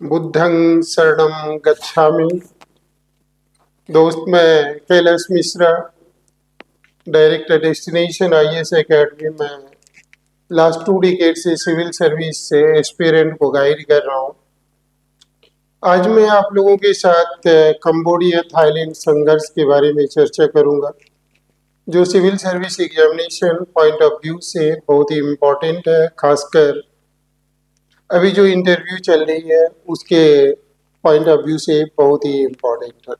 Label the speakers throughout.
Speaker 1: बुद्धं शरणं गच्छामि। दोस्त मैं Kailash Mishra, director destination IAS academy में लास्ट 2 डिकेड से सिविल सर्विस से एस्पिरेंट को गाइड कर रहा हूँ। आज मैं आप लोगों के साथ कंबोडिया थाईलैंड संघर्ष के बारे में चर्चा करूंगा, जो civil service examination point of view से बहुत ही इम्पोर्टेंट है। खासकर अभी जो इंटरव्यू चल रही है उसके पॉइंट ऑफ व्यू से बहुत ही इम्पोर्टेंट है।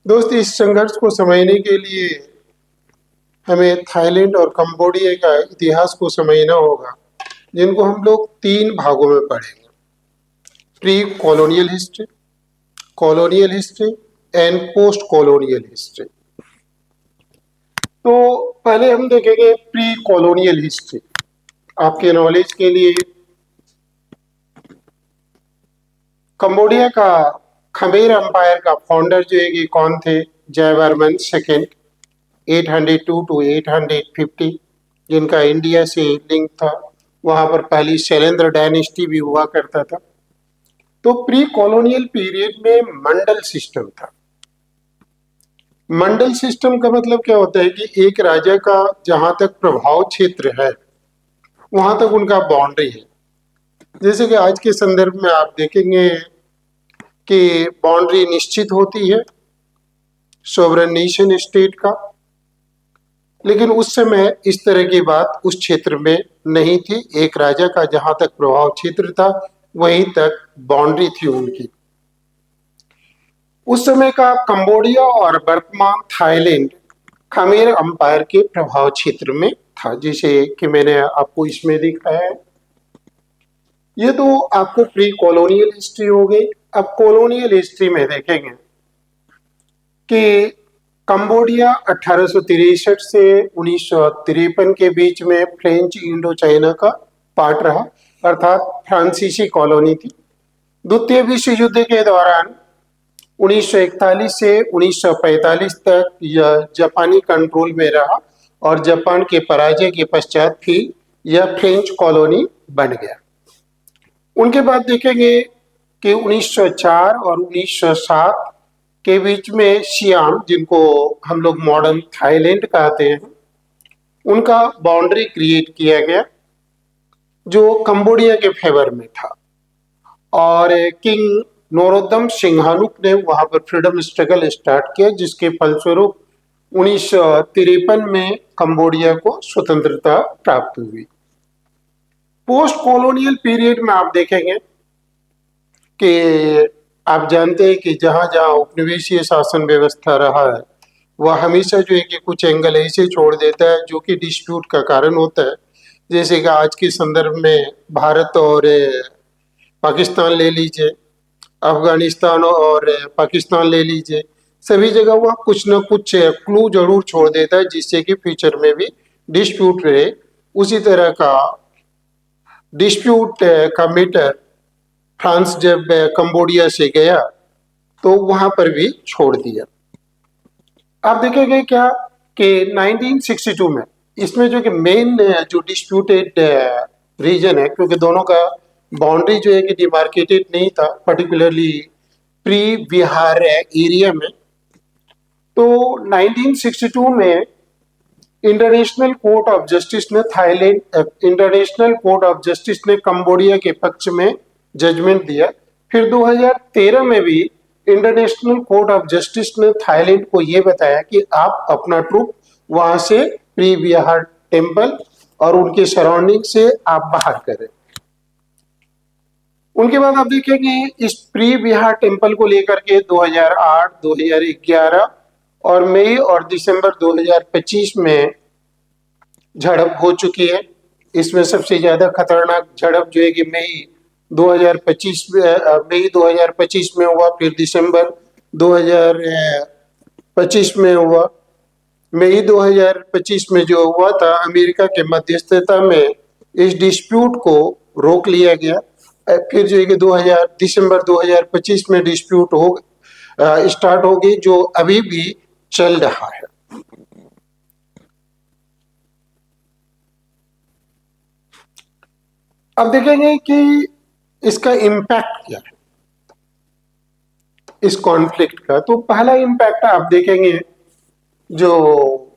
Speaker 1: दोस्त, इस संघर्ष को समझने के लिए हमें थाईलैंड और कंबोडिया का इतिहास को समझना होगा, जिनको हम लोग 3 भागों में पढ़ेंगे: pre colonial history and post colonial history. तो पहले हम देखेंगे प्री कॉलोनियल हिस्ट्री। आपके नॉलेज के लिए, कंबोडिया का खमेर एम्पायर का फाउंडर जो है कि कौन थे? जयवर्मन सेकेंड, 802 to 850, जिनका इंडिया से लिंक था। वहां पर पहली शैलेंद्र डायनेस्टी भी हुआ करता था। तो प्री कॉलोनियल पीरियड में मंडल सिस्टम था। मंडल सिस्टम का मतलब क्या होता है कि एक राजा का जहां तक प्रभाव क्षेत्र है वहां तक उनका बाउंड्री है। जैसे कि आज के संदर्भ में आप देखेंगे कि बाउंड्री निश्चित होती है सोवरेन नेशन स्टेट का, लेकिन उस समय इस तरह की बात उस क्षेत्र में नहीं थी। एक राजा का जहां तक प्रभाव क्षेत्र था वहीं तक बाउंड्री थी उनकी। उस समय का कंबोडिया और वर्तमान थाईलैंड खमेर अंपायर के प्रभाव क्षेत्र में था, जिसे कि मैंने आपको इसमें दिखाया है। ये तो आपको प्री कॉलोनियल हिस्ट्री हो गई। अब कॉलोनियल हिस्ट्री में देखेंगे कि कंबोडिया 1863 से 1953 के बीच में फ्रेंच इंडो चाइना का पार्ट रहा, अर्थात फ्रांसीसी कॉलोनी थी। द्वितीय विश्व युद्ध के दौरान 1941 से 1945 तक यह जापानी कंट्रोल में रहा और जापान के पराजय के पश्चात भी यह फ्रेंच कॉलोनी बन गया। उनके बाद देखेंगे कि 1904 और 1907 के बीच में सियाम, जिनको हम लोग मॉडर्न थाईलैंड कहते हैं, उनका बाउंड्री क्रिएट किया गया जो कंबोडिया के फेवर में था। और किंग नोरोदम सिंहानुक ने वहां पर फ्रीडम स्ट्रगल स्टार्ट किया, जिसके फलस्वरूप 1953 में कंबोडिया को स्वतंत्रता प्राप्त हुई। पोस्ट कॉलोनियल पीरियड में आप देखेंगे कि आप जानते हैं कि जहां जहां उपनिवेशीय शासन व्यवस्था रहा है वह हमेशा जो है कि कुछ एंगल ऐसे छोड़ देता है जो कि डिस्प्यूट का कारण होता है। जैसे कि आज के संदर्भ में भारत और पाकिस्तान ले लीजिए, अफगानिस्तान और पाकिस्तान ले लीजिए, सभी जगह वह कुछ न कुछ क्लू जरूर छोड़ देता है जिससे कि फ्यूचर में भी डिस्प्यूट रहे। उसी तरह का डिस्प्यूट का मैटर फ्रांस जब कंबोडिया से गया तो वहां पर भी छोड़ दिया। आप देखेंगे क्या कि 1962 में इसमें जो कि मेन जो डिस्प्यूटेड रीजन है, क्योंकि दोनों का बाउंड्री जो है कि डिमार्केटेड नहीं था, पर्टिकुलरली प्री बिहार एरिया में। तो 1962 में इंटरनेशनल कोर्ट ऑफ जस्टिस ने कंबोडिया के पक्ष में जजमेंट दिया। फिर 2013 में भी इंटरनेशनल कोर्ट ऑफ जस्टिस ने थाईलैंड को यह बताया कि आप अपना ट्रूप वहां से प्री बिहार टेम्पल और उनके सराउंडिंग से आप बाहर करें। उनके बाद आप देखेंगे इस प्री बिहार टेम्पल को लेकर के 2008, 2011 और मई और दिसंबर 2025 में झड़प हो चुकी है। इसमें सबसे ज्यादा खतरनाक झड़प जो है कि मई 2025 में हुआ, फिर दिसंबर 2025 में हुआ। मई 2025 में जो हुआ था, अमेरिका के मध्यस्थता में इस डिस्प्यूट को रोक लिया गया। फिर जो है कि दिसंबर 2025 में डिस्प्यूट स्टार्ट होगी, जो अभी भी चल रहा है। अब देखेंगे कि इसका इम्पैक्ट क्या है इस कॉन्फ्लिक्ट का? तो पहला इम्पैक्ट आप देखेंगे, जो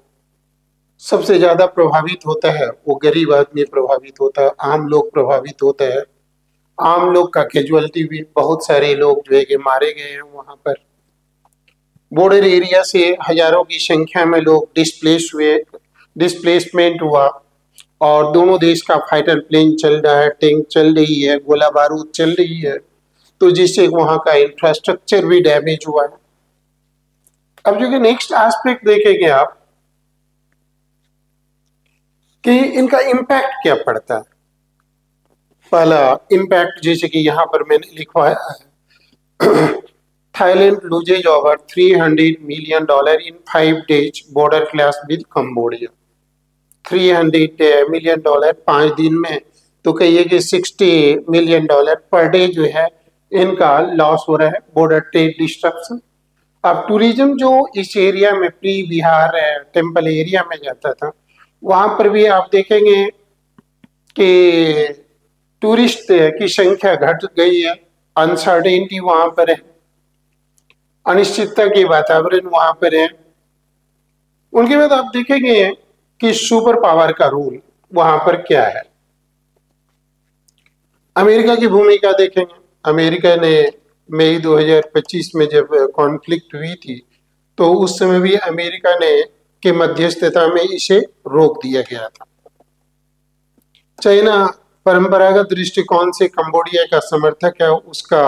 Speaker 1: सबसे ज्यादा प्रभावित होता है वो गरीब आदमी प्रभावित होता है, आम लोग प्रभावित होता है। आम लोग का कैजुअलिटी भी, बहुत सारे लोग जो है कि मारे गए हैं वहां पर। बॉर्डर एरिया से हजारों की संख्या में लोग डिस्प्लेस हुए, डिस्प्लेसमेंट हुआ। और दोनों देश का फाइटर प्लेन चल रहा है, टैंक चल रही है, गोला बारूद चल रही है, तो जिससे वहां का इंफ्रास्ट्रक्चर भी डैमेज हुआ है। अब जो कि नेक्स्ट एस्पेक्ट देखेंगे आप कि इनका इम्पैक्ट क्या पड़ता है। पहला इम्पैक्ट जैसे कि यहाँ पर मैंने लिखवाया है, Thailand loses over $300 million in 5 days border clash with Cambodia। $300 million 5 दिन में, तो कहिए कि $60 million पर डे जो है इनका लॉस हो रहा है, बॉर्डर ट्रेड डिस्ट्रप्शन। अब टूरिज्म जो इस एरिया में, प्री बिहार टेम्पल एरिया में जाता था, वहां पर भी आप देखेंगे कि टूरिस्ट की संख्या घट गई है। अनसर्टेनिटी वहां पर है, अनिश्चितता के वातावरण वहां पर है। उनके बाद आप देखेंगे कि सुपर पावर का रूल वहां पर क्या है। अमेरिका की भूमिका देखेंगे। अमेरिका ने मई 2025 में जब कॉन्फ्लिक्ट हुई थी, तो उस समय भी अमेरिका ने के मध्यस्थता में इसे रोक दिया गया था। चाइना परंपरागत दृष्टिकोण से कंबोडिया का समर्थक है, उसका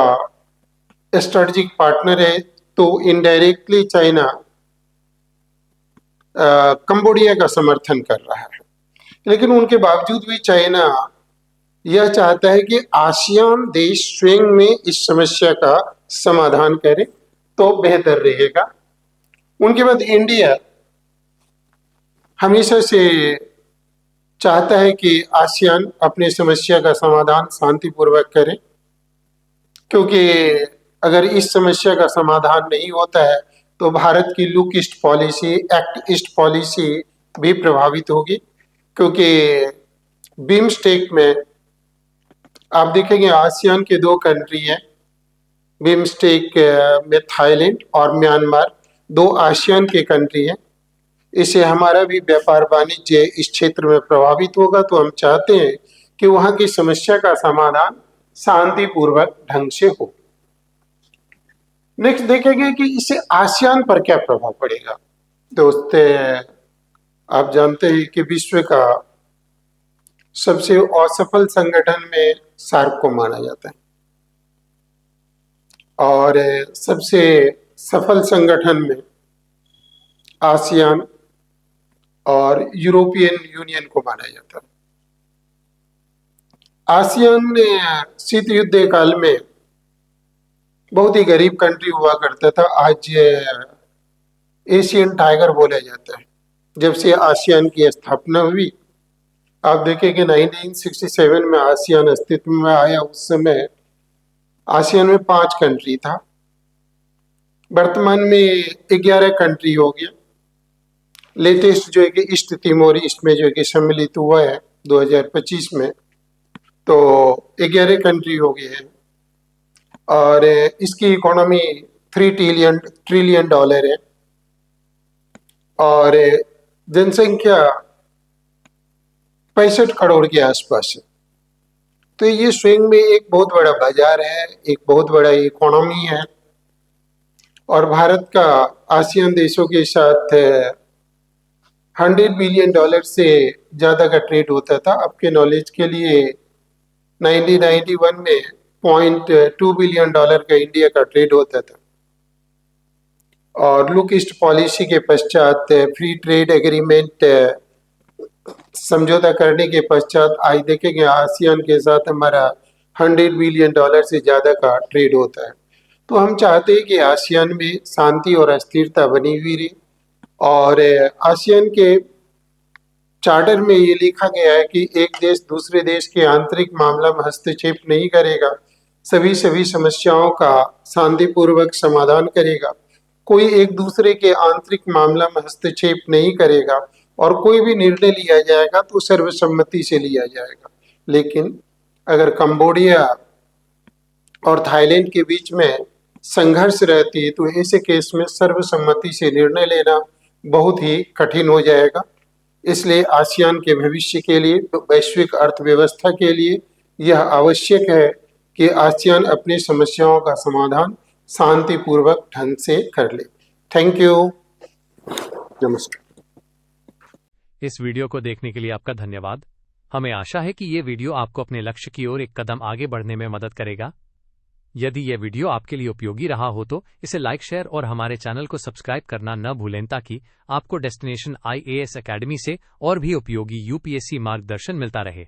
Speaker 1: स्ट्रेटेजिक पार्टनर है, तो इनडायरेक्टली चाइना कंबोडिया का समर्थन कर रहा है। लेकिन उनके बावजूद भी चाइना यह चाहता है कि आसियान देश स्वयं में इस समस्या का समाधान करे तो बेहतर रहेगा। उनके बाद इंडिया हमेशा से चाहता है कि आसियान अपनी समस्या का समाधान शांतिपूर्वक करे, क्योंकि अगर इस समस्या का समाधान नहीं होता है तो भारत की look east policy, act east policy भी प्रभावित होगी। क्योंकि बिम्स्टेक में आप देखेंगे आसियान के 2 कंट्री हैं, बिम्स्टेक में थाईलैंड और म्यांमार, 2 आसियान के कंट्री हैं। इससे हमारा भी व्यापार वाणिज्य इस क्षेत्र में प्रभावित होगा। तो हम चाहते हैं कि वहां की समस्या का समाधान शांतिपूर्वक ढंग से हो। नेक्स्ट देखेंगे कि इससे आसियान पर क्या प्रभाव पड़ेगा। दोस्त, आप जानते हैं कि विश्व का सबसे असफल संगठन में सार्क को माना जाता है, और सबसे सफल संगठन में आसियान और यूरोपियन यूनियन को माना जाता है। आसियान ने शीत युद्ध काल में बहुत ही गरीब कंट्री हुआ करता था, आज एशियन टाइगर बोला जाता है। जब से आसियान की स्थापना हुई, आप देखें कि 1967 में आसियान अस्तित्व में आया। उस समय आसियान में 5 कंट्री था, वर्तमान में 11 कंट्री हो गया। लेटेस्ट जो है कि ईस्ट तिमोर इसमें जो है कि सम्मिलित हुआ है 2025 में, तो 11 कंट्री हो गए हैं। और इसकी इकोनॉमी $3 ट्रिलियन है, और जनसंख्या 65 करोड़ के आसपास है। तो ये स्वयं में एक बहुत बड़ा बाजार है, एक बहुत बड़ा इकोनॉमी है। और भारत का आसियान देशों के साथ $100 बिलियन से ज्यादा का ट्रेड होता था। आपके नॉलेज के लिए 1991 में $0.2 बिलियन का इंडिया का ट्रेड होता था। और लुक ईस्ट पॉलिसी के पश्चात, फ्री ट्रेड एग्रीमेंट समझौता करने के पश्चात आज देखेंगे आसियान के साथ हमारा $100 बिलियन से ज्यादा का ट्रेड होता है। तो हम चाहते हैं कि आसियान में शांति और स्थिरता बनी हुई रहे। और आसियान के चार्टर में ये लिखा गया है कि एक देश दूसरे देश के आंतरिक मामला में हस्तक्षेप नहीं करेगा, सभी समस्याओं का शांतिपूर्वक समाधान करेगा, कोई एक दूसरे के आंतरिक मामला में हस्तक्षेप नहीं करेगा, और कोई भी निर्णय लिया जाएगा तो सर्वसम्मति से लिया जाएगा। लेकिन अगर कंबोडिया और थाईलैंड के बीच में संघर्ष रहती है, तो ऐसे केस में सर्वसम्मति से निर्णय लेना बहुत ही कठिन हो जाएगा। इसलिए आसियान के भविष्य के लिए, वैश्विक अर्थव्यवस्था के लिए यह आवश्यक है कि आसियान अपनी समस्याओं का समाधान शांतिपूर्वक ढंग से कर ले। Thank you. नमस्कार।
Speaker 2: इस वीडियो को देखने के लिए आपका धन्यवाद। हमें आशा है कि ये वीडियो आपको अपने लक्ष्य की ओर एक कदम आगे बढ़ने में मदद करेगा। यदि यह वीडियो आपके लिए उपयोगी रहा हो तो इसे लाइक, शेयर और हमारे चैनल को सब्सक्राइब करना न भूलें ताकि आपको डेस्टिनेशन IAS एकेडमी से और भी उपयोगी UPSC मार्गदर्शन मिलता रहे।